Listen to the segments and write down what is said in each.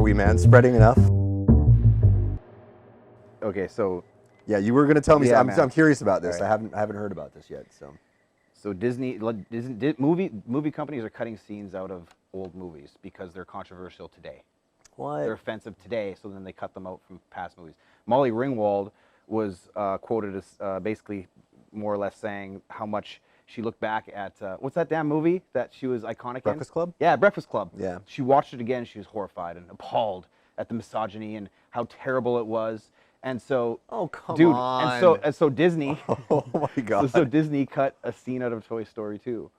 Are we man-spreading enough? Okay, so Yeah, you were gonna tell me. Yeah, I'm curious about this. All right. I haven't heard about this yet. So movie companies are cutting scenes out of old movies because they're controversial today. what? They're offensive today, so then they cut them out from past movies. Molly Ringwald was quoted as basically more or less saying how much she looked back at what's that damn movie that she was iconic Breakfast in? Club? Yeah, Breakfast Club. Yeah. She watched it again. She was horrified and appalled at the misogyny and how terrible it was. And so, Oh, come dude, on. and so Disney. Oh my God. So Disney cut a scene out of Toy Story 2.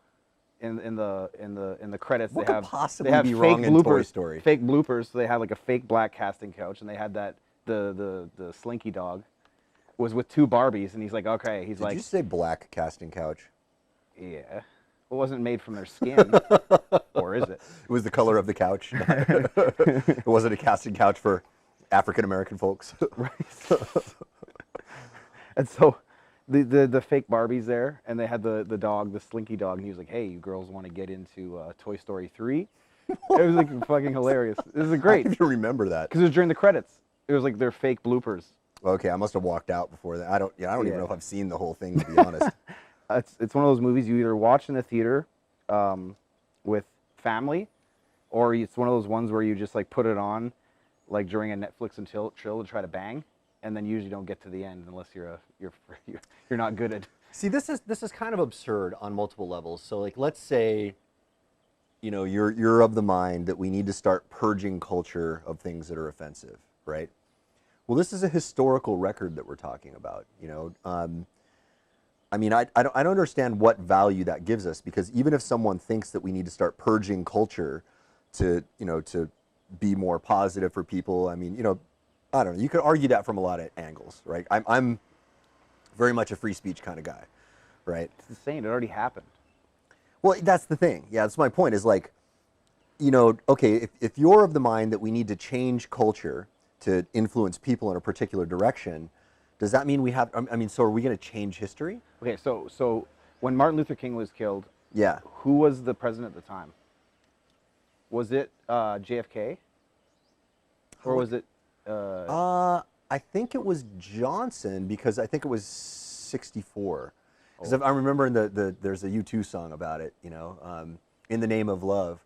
In the credits, What they could have possibly they have be fake wrong in bloopers, Toy Story? Fake bloopers. So they had like a fake black casting couch, and they had that the Slinky dog was with two Barbies, and he's like, okay, he's Did like, you say black casting couch? yeah, it wasn't made from their skin, or is it? It was the color of the couch. It wasn't a casting couch for African American folks. Right. And so the fake Barbies there, and they had the dog, the Slinky dog, and he was like, hey, you girls want to get into Toy Story 3? It was like fucking hilarious. This is great. I even remember that. Because it was during the credits. It was like their fake bloopers. Okay, I must have walked out before that. I don't even Yeah. know if I've seen the whole thing, to be honest. It's one of those movies you either watch in the theater with family, or it's one of those ones where you just like put it on like during a Netflix and chill to try to bang, and then you usually don't get to the end unless you're not good at. See, this is kind of absurd on multiple levels. So, like, let's say, you're of the mind that we need to start purging culture of things that are offensive, right? Well, this is a historical record that we're talking about. I mean, I don't understand what value that gives us, because even if someone thinks that we need to start purging culture to be more positive for people, I mean, I don't know. You could argue that from a lot of angles, right? I'm very much a free speech kind of guy, right? It's insane. It already happened. Well, that's the thing. Yeah, that's my point. Is like, okay, if you're of the mind that we need to change culture to influence people in a particular direction, does that mean we have? I mean, so are we going to change history? Okay, so when Martin Luther King was killed, Yeah. who was the president at the time? Was it JFK, or was it? I think it was Johnson, because I think it was 64. Because I remember there's a U2 song about it, In the Name of Love.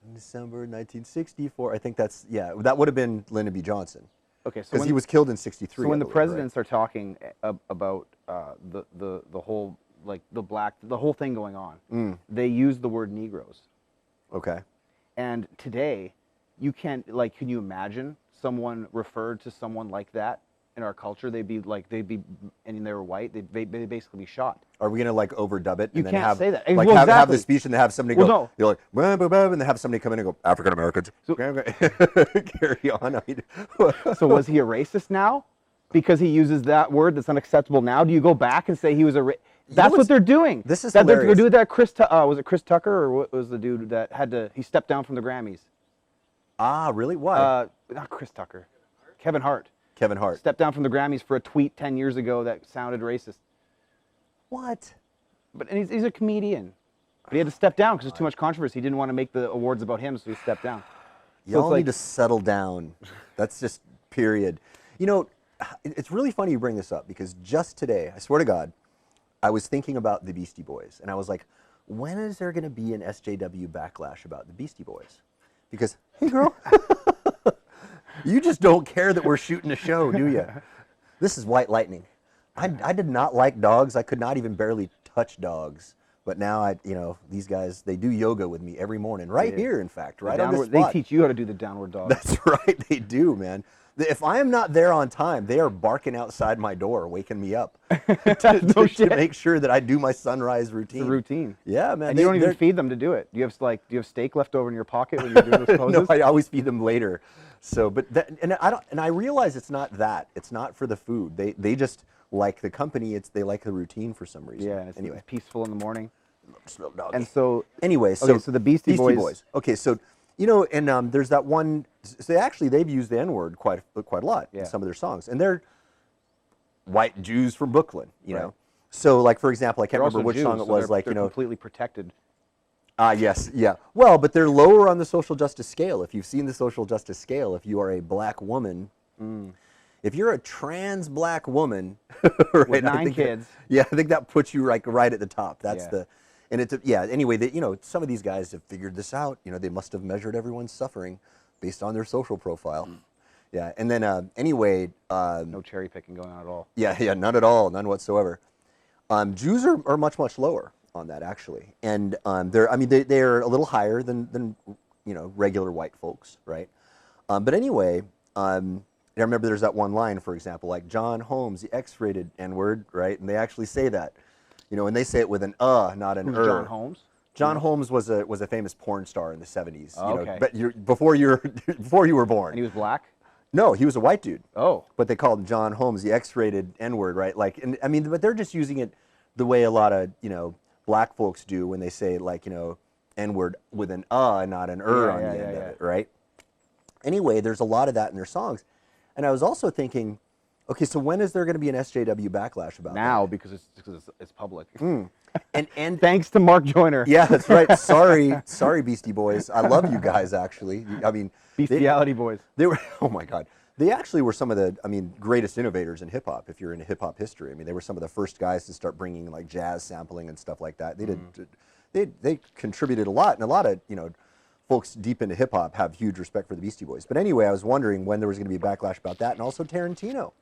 In December 1964. I think that would have been Lyndon B. Johnson. Okay, so Because he was killed in 63. So when I the believe, presidents are talking about the whole, like, the whole thing going on, they use the word Negroes. Okay. And today, you can't, like, can you imagine someone referred to someone like that in our culture? They'd be, and they were white, they'd basically be shot. Are we going to, like, overdub it? You and then can't have, say that. Like, Well, have the exactly. speech and then have somebody go, Well, no. you're like, blah, blah, blah, and then have somebody come in and go, African Americans. So- Carry on. I mean, So was he a racist now? Because he uses that word that's unacceptable now? Do you go back and say he was a That's what they're doing. This is that they're hilarious. going to do that. Was it Chris Tucker, or what was the dude that he stepped down from the Grammys? Ah, really? Why? Not Chris Tucker. Kevin Hart. Kevin Hart. Stepped down from the Grammys for a tweet 10 years ago that sounded racist. What? And he's a comedian. But he had to step down because there's too much controversy. He didn't want to make the awards about him, so he stepped down. Y'all need to settle down. That's just period. It's really funny you bring this up, because just today, I swear to God, I was thinking about the Beastie Boys, and I was like, when is there going to be an SJW Backlash about the Beastie Boys? Because, hey girl, you just don't care that we're shooting a show, do you? This is White Lightning. I did not like dogs. I could not even barely touch dogs. But now these guys, they do yoga with me every morning, right here, in fact, right on this spot. They teach you how to do the downward dog. That's right, they do, man. If I am not there on time, they are barking outside my door, waking me up to make sure that I do my sunrise routine. It's a routine. Yeah, man. And you don't even feed them to do it. Do you have steak left over in your pocket when you're doing those poses? No, I always feed them later. So, but I realize it's not that. It's not for the food. They just like the company. They like the routine for some reason. Yeah, and it's peaceful in the morning. And so anyway, so the Beastie Boys. Okay, so and there's that one. So they've used the N-word quite a lot in some of their songs, and they're white Jews from Brooklyn, you know. So, like, for example, I can't remember which song it was. Like, they're completely protected. Yes, yeah. Well, but they're lower on the social justice scale. If you've seen the social justice scale, if you are a black woman, if you're a trans black woman, right, With I 9 think kids. yeah, I think that puts you like right at the top. That's Yeah. the, and it's yeah. Anyway, you know, some of these guys have figured this out. You know, they must have measured everyone's suffering based on their social profile. Yeah, and then anyway, No cherry picking going on at all. yeah, none at all, none whatsoever. Jews are much lower on that actually, and they're I mean they're a little higher than you know regular white folks, right? But anyway, I remember there's that one line, for example, like John Holmes, the X-rated N-word, right? And they actually say that, you know, and they say it with an not an Who's John Holmes? John Holmes was a famous porn star in the 70s. Oh, you know, okay. but before you before you were born. And he was black? No, he was a white dude. Oh. But they called him John Holmes, the X-rated N-word, right? Like, and I mean, but they're just using it the way a lot of, you know, black folks do when they say, like, you know, N-word with an not an on the end of it, right? Anyway, there's a lot of that in their songs. And I was also thinking, okay, so when is there going to be an SJW Backlash about Now, that? because it's public. And Thanks to Mark Joyner. yeah, that's right. Sorry, Beastie Boys. I love you guys, actually. I mean, Bestiality Boys. they were, oh my God. They actually were some of the, I mean, greatest innovators in hip hop, if you're into hip hop history. I mean, they were some of the first guys to start bringing like jazz sampling and stuff like that. They contributed a lot, and a lot of, you know, folks deep into hip hop have huge respect for the Beastie Boys. But anyway, I was wondering when there was going to be a backlash about that, and also Tarantino.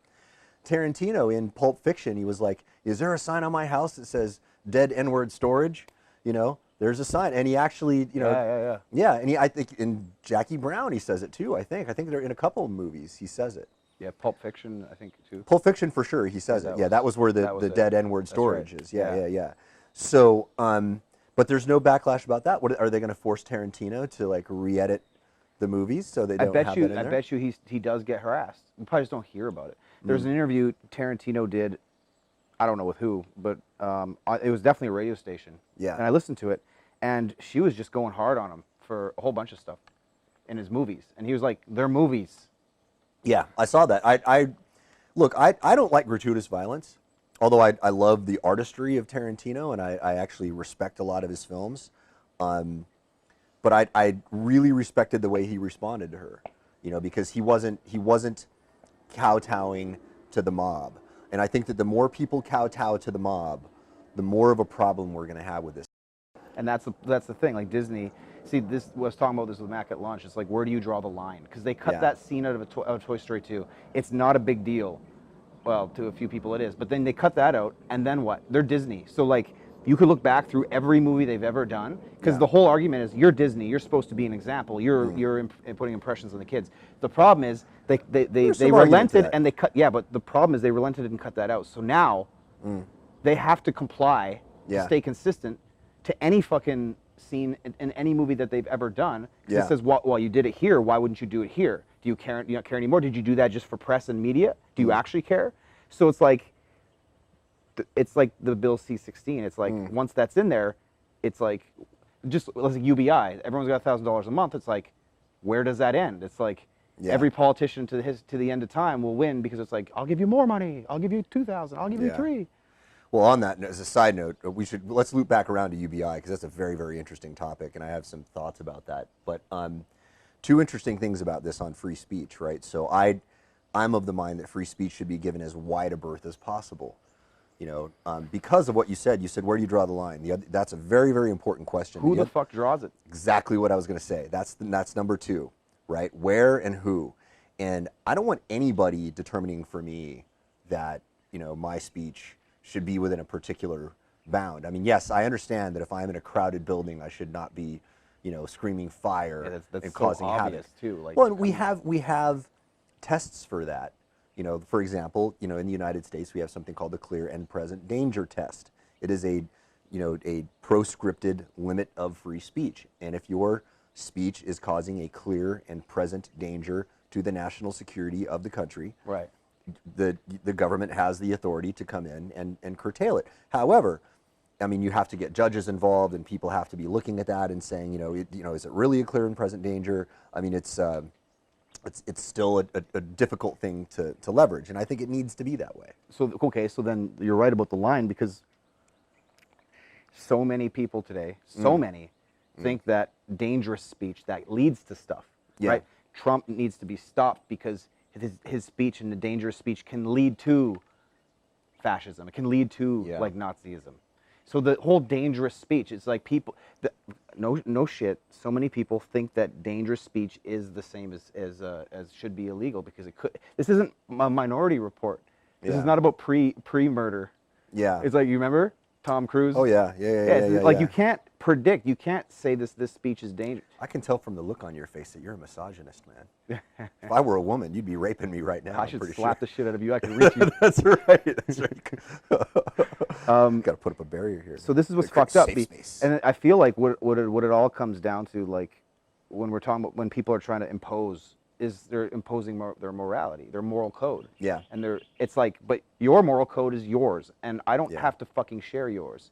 Tarantino in Pulp Fiction, he was like, "Is there a sign on my house that says dead N-word storage?" You know, there's a sign, and he actually, you know, yeah, and I think in Jackie Brown he says it too. I think they're in a couple of movies he says it. Yeah, Pulp Fiction, I think too. Pulp Fiction for sure, he says it. Yeah, that was where the dead N-word storage is. Yeah. So, but there's no backlash about that. What are they going to force Tarantino to like re-edit the movies so they don't have that in there? I bet you he does get harassed. We probably just don't hear about it. There's an interview Tarantino did, I don't know with who, but it was definitely a radio station. Yeah. And I listened to it, and she was just going hard on him for a whole bunch of stuff in his movies. And he was like, they're movies. Yeah, I saw that. Look, I don't like gratuitous violence, although I love the artistry of Tarantino, and I actually respect a lot of his films. But I really respected the way he responded to her, you know, because he wasn't kowtowing to the mob. And I think that the more people kowtow to the mob, the more of a problem we're going to have with this. And that's the thing. Like Disney, see, this I was talking about this with Mac at lunch. It's like, where do you draw the line? Because they cut that scene out of Toy Story 2. It's not a big deal. Well, to a few people it is. But then they cut that out, and then what? They're Disney. So like, you could look back through every movie they've ever done, because the whole argument is, you're Disney. You're supposed to be an example. You're putting impressions on the kids. The problem is they relented and they cut. Yeah, but the problem is they relented and cut that out. So now they have to comply to stay consistent to any fucking scene in any movie that they've ever done. It says, well, you did it here. Why wouldn't you do it here? Do you care? Do you not care anymore? Did you do that just for press and media? Do you actually care? So it's like the Bill C-16. It's like once that's in there, it's like just like UBI. Everyone's got $1,000 a month. It's like, where does that end? It's like every politician to the end of time will win, because it's like, I'll give you more money. I'll give you 2,000. I'll give you 3. Well, on that, as a side note, let's loop back around to UBI, because that's a very, very interesting topic, and I have some thoughts about that. But two interesting things about this on free speech, right? So I'm of the mind that free speech should be given as wide a berth as possible. You know, because of what you said, where do you draw the line? That's a very, very important question. Who the fuck draws it? Exactly what I was going to say. That's number 2, right? Where and who. And I don't want anybody determining for me that, you know, my speech should be within a particular bound. I mean, yes, I understand that if I'm in a crowded building, I should not be, you know, screaming fire that's and so causing obvious havoc. too. Like, well, and we have tests for that. You know, for example, you know, in the United States, we have something called the clear and present danger test. It is a proscripted limit of free speech. And if your speech is causing a clear and present danger to the national security of the country, right, the government has the authority to come in and curtail it. However, I mean, you have to get judges involved, and people have to be looking at that and saying, you know, is it really a clear and present danger? I mean, it's still a difficult thing to leverage, and I think it needs to be that way. So, okay, so then you're right about the line, because so many people today, so many, think that dangerous speech that leads to stuff, Yeah. right? Trump needs to be stopped because his speech and the dangerous speech can lead to fascism. It can lead to like Nazism. So the whole dangerous speech, it's like people, no shit. So many people think that dangerous speech is the same as should be illegal because it could. This isn't a Minority Report. This is not about pre-murder. Yeah. It's like, you remember Tom Cruise? Oh yeah. Like you can't predict. You can't say this speech is dangerous. I can tell from the look on your face that you're a misogynist, man. If I were a woman, you'd be raping me right now. I should slap the shit out of you. I can reach you. That's right. That's right. Got to put up a barrier here. So this is what's fucked up. And I feel like what it all comes down to, like when we're talking about when people are trying to impose, is they're imposing their morality, their moral code. Yeah. And it's like, but your moral code is yours, and I don't have to fucking share yours.